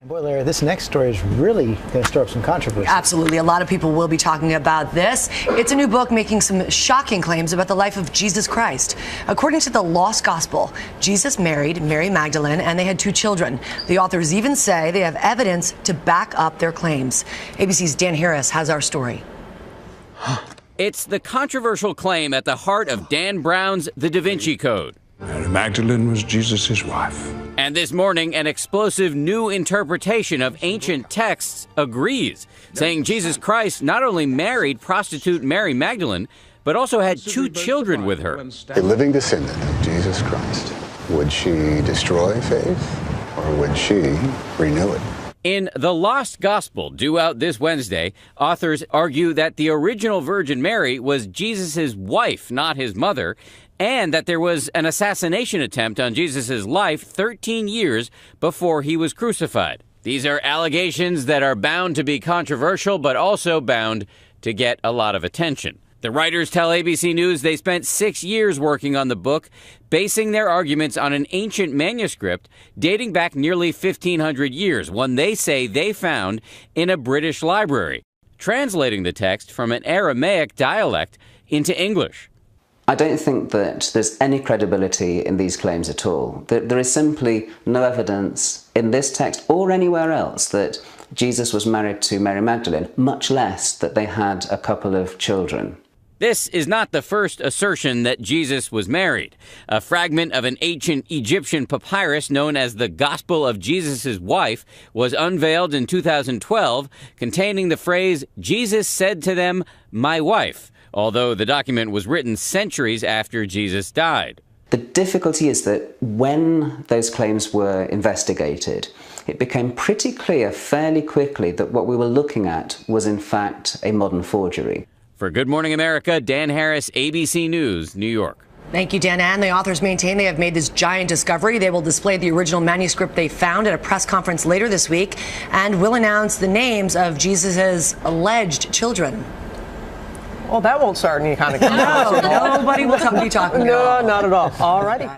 Boy, Larry, this next story is really going to stir up some controversy. Absolutely. A lot of people will be talking about this. It's a new book making some shocking claims about the life of Jesus Christ. According to the Lost Gospel, Jesus married Mary Magdalene and they had 2 children. The authors even say they have evidence to back up their claims. ABC's Dan Harris has our story. It's the controversial claim at the heart of Dan Brown's The Da Vinci Code. Mary Magdalene was Jesus' wife. And this morning, an explosive new interpretation of ancient texts agrees, saying Jesus Christ not only married prostitute Mary Magdalene, but also had 2 children with her. A living descendant of Jesus Christ. Would she destroy faith, or would she renew it? In The Lost Gospel, due out this Wednesday, authors argue that the original Virgin Mary was Jesus' wife, not his mother, and that there was an assassination attempt on Jesus' life 13 years before he was crucified. These are allegations that are bound to be controversial, but also bound to get a lot of attention. The writers tell ABC News they spent 6 years working on the book, basing their arguments on an ancient manuscript dating back nearly 1,500 years, one they say they found in a British library, translating the text from an Aramaic dialect into English. I don't think that there's any credibility in these claims at all. There is simply no evidence in this text or anywhere else that Jesus was married to Mary Magdalene, much less that they had a couple of children. This is not the first assertion that Jesus was married. A fragment of an ancient Egyptian papyrus known as the Gospel of Jesus' Wife was unveiled in 2012, containing the phrase, "Jesus said to them, my wife," although the document was written centuries after Jesus died. The difficulty is that when those claims were investigated, it became pretty clear fairly quickly that what we were looking at was in fact a modern forgery. For Good Morning America, Dan Harris, ABC News, New York. Thank you, Dan. And the authors maintain they have made this giant discovery. They will display the original manuscript they found at a press conference later this week and will announce the names of Jesus' alleged children. Well, that won't start any kind of conversation. No, nobody will be talking about. No, not at all. All righty.